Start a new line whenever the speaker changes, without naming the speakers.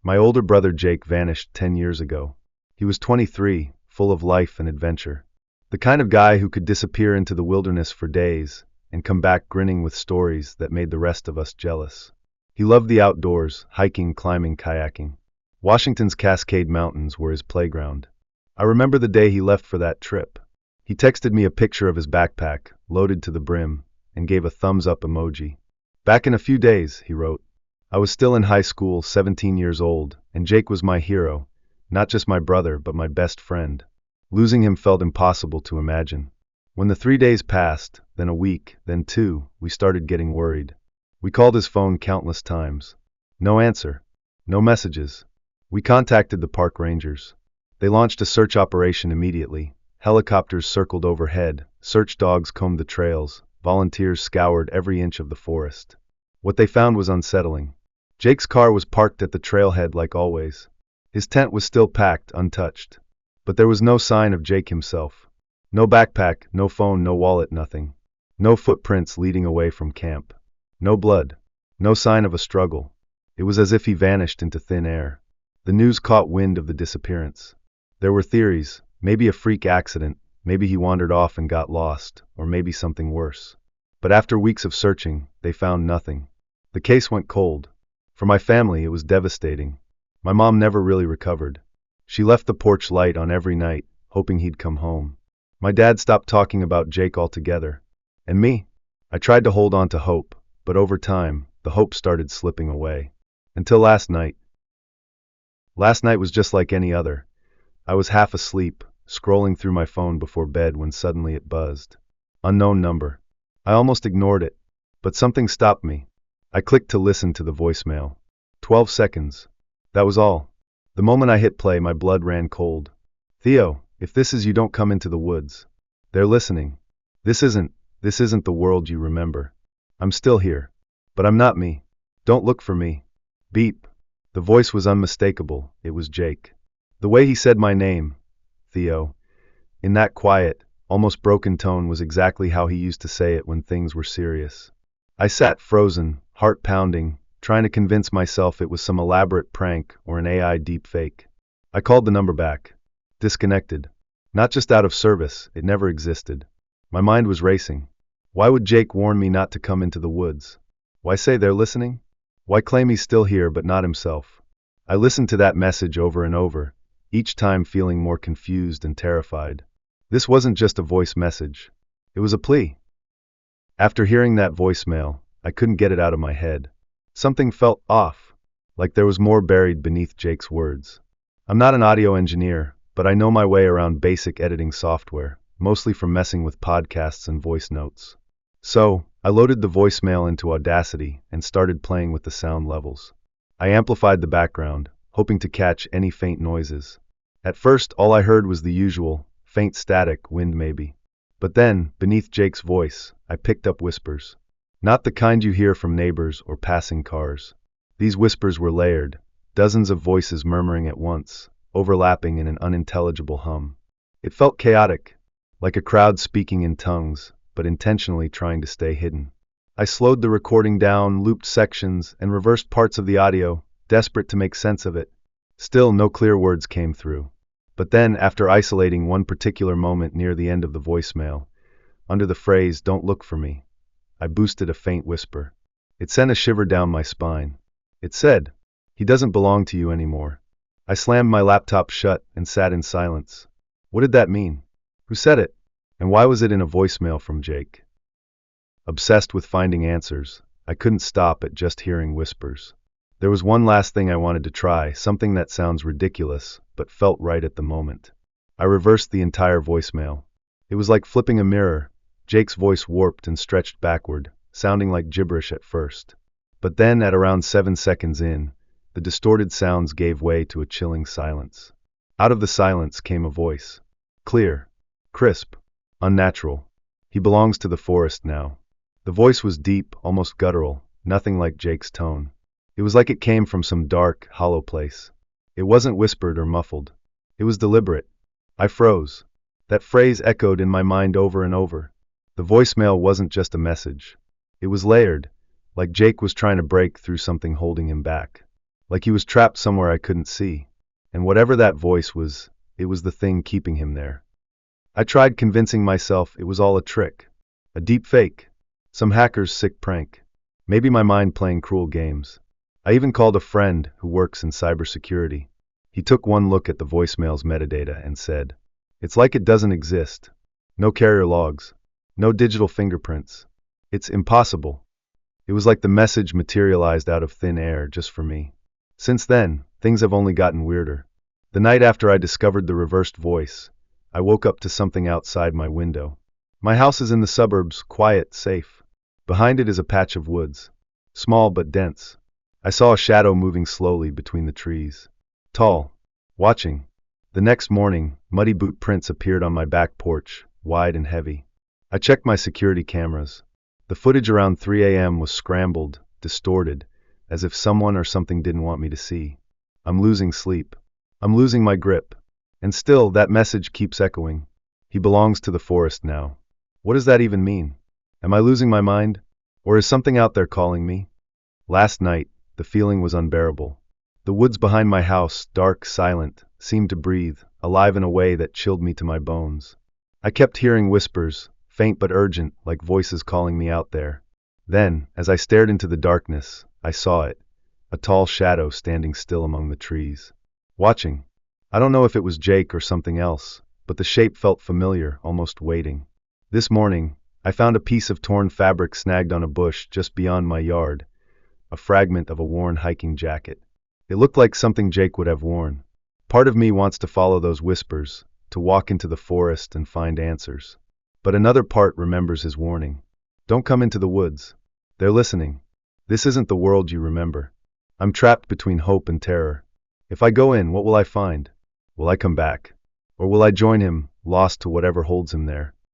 My older brother Jake vanished 10 years ago. He was 23, full of life and adventure. The kind of guy who could disappear into the wilderness for days and come back grinning with stories that made the rest of us jealous. He loved the outdoors, hiking, climbing, kayaking. Washington's Cascade Mountains were his playground. I remember the day he left for that trip. He texted me a picture of his backpack, loaded to the brim, and gave a thumbs-up emoji. "Back in a few days," he wrote. I was still in high school, 17 years old, and Jake was my hero, not just my brother, but my best friend. Losing him felt impossible to imagine. When the 3 days passed, then a week, then 2, we started getting worried. We called his phone countless times. No answer. No messages. We contacted the park rangers. They launched a search operation immediately. Helicopters circled overhead, search dogs combed the trails, volunteers scoured every inch of the forest. What they found was unsettling. Jake's car was parked at the trailhead like always. His tent was still packed, untouched. But there was no sign of Jake himself. No backpack, no phone, no wallet, nothing. No footprints leading away from camp. No blood. No sign of a struggle. It was as if he vanished into thin air. The news caught wind of the disappearance. There were theories, maybe a freak accident, maybe he wandered off and got lost, or maybe something worse. But after weeks of searching, they found nothing. The case went cold. For my family, it was devastating. My mom never really recovered. She left the porch light on every night, hoping he'd come home. My dad stopped talking about Jake altogether. And me? I tried to hold on to hope, but over time, the hope started slipping away. Until last night. Last night was just like any other. I was half asleep, scrolling through my phone before bed when suddenly it buzzed. Unknown number. I almost ignored it, but something stopped me. I clicked to listen to the voicemail. 12 seconds. That was all. The moment I hit play, my blood ran cold. "Theo, if this is you, don't come into the woods. They're listening. This isn't the world you remember. I'm still here. But I'm not me. Don't look for me." Beep. The voice was unmistakable. It was Jake. The way he said my name, Theo, in that quiet, almost broken tone was exactly how he used to say it when things were serious. I sat frozen, heart pounding, trying to convince myself it was some elaborate prank or an AI deepfake. I called the number back. Disconnected. Not just out of service, it never existed. My mind was racing. Why would Jake warn me not to come into the woods? Why say they're listening? Why claim he's still here but not himself? I listened to that message over and over, each time feeling more confused and terrified. This wasn't just a voice message. It was a plea. After hearing that voicemail, I couldn't get it out of my head. Something felt off, like there was more buried beneath Jake's words. I'm not an audio engineer, but I know my way around basic editing software, mostly from messing with podcasts and voice notes. So, I loaded the voicemail into Audacity and started playing with the sound levels. I amplified the background, hoping to catch any faint noises. At first, all I heard was the usual, faint static, wind maybe. But then, beneath Jake's voice, I picked up whispers. Not the kind you hear from neighbors or passing cars. These whispers were layered, dozens of voices murmuring at once, overlapping in an unintelligible hum. It felt chaotic, like a crowd speaking in tongues, but intentionally trying to stay hidden. I slowed the recording down, looped sections, and reversed parts of the audio, desperate to make sense of it. Still, no clear words came through. But then, after isolating one particular moment near the end of the voicemail, under the phrase, "Don't look for me," I boosted a faint whisper. It sent a shiver down my spine. It said, "He doesn't belong to you anymore." I slammed my laptop shut and sat in silence. What did that mean? Who said it? And why was it in a voicemail from Jake? Obsessed with finding answers, I couldn't stop at just hearing whispers. There was one last thing I wanted to try, something that sounds ridiculous, but felt right at the moment. I reversed the entire voicemail. It was like flipping a mirror. Jake's voice warped and stretched backward, sounding like gibberish at first. But then, at around 7 seconds in, the distorted sounds gave way to a chilling silence. Out of the silence came a voice. Clear. Crisp. Unnatural. He belongs to the forest now. The voice was deep, almost guttural, nothing like Jake's tone. It was like it came from some dark, hollow place. It wasn't whispered or muffled. It was deliberate. I froze. That phrase echoed in my mind over and over. The voicemail wasn't just a message. It was layered, like Jake was trying to break through something holding him back. like he was trapped somewhere I couldn't see. And whatever that voice was, it was the thing keeping him there. I tried convincing myself it was all a trick, a deep fake, some hacker's sick prank, maybe my mind playing cruel games. I even called a friend who works in cybersecurity. He took one look at the voicemail's metadata and said, "It's like it doesn't exist. No carrier logs, no digital fingerprints. It's impossible." It was like the message materialized out of thin air just for me. Since then, things have only gotten weirder. The night after I discovered the reversed voice, I woke up to something outside my window. My house is in the suburbs, quiet, safe. Behind it is a patch of woods, small but dense. I saw a shadow moving slowly between the trees. Tall, watching. The next morning, muddy boot prints appeared on my back porch, wide and heavy. I checked my security cameras. The footage around 3 a.m. was scrambled, distorted, as if someone or something didn't want me to see. I'm losing sleep. I'm losing my grip. And still, that message keeps echoing. He belongs to the forest now. What does that even mean? Am I losing my mind? Or is something out there calling me? Last night, the feeling was unbearable. The woods behind my house, dark, silent, seemed to breathe, alive in a way that chilled me to my bones. I kept hearing whispers, faint but urgent, like voices calling me out there. Then, as I stared into the darkness, I saw it, a tall shadow standing still among the trees. Watching. I don't know if it was Jake or something else, but the shape felt familiar, almost waiting. This morning, I found a piece of torn fabric snagged on a bush just beyond my yard, a fragment of a worn hiking jacket. It looked like something Jake would have worn. Part of me wants to follow those whispers, to walk into the forest and find answers. But another part remembers his warning. Don't come into the woods. They're listening. This isn't the world you remember. I'm trapped between hope and terror. If I go in, what will I find? Will I come back? Or will I join him, lost to whatever holds him there?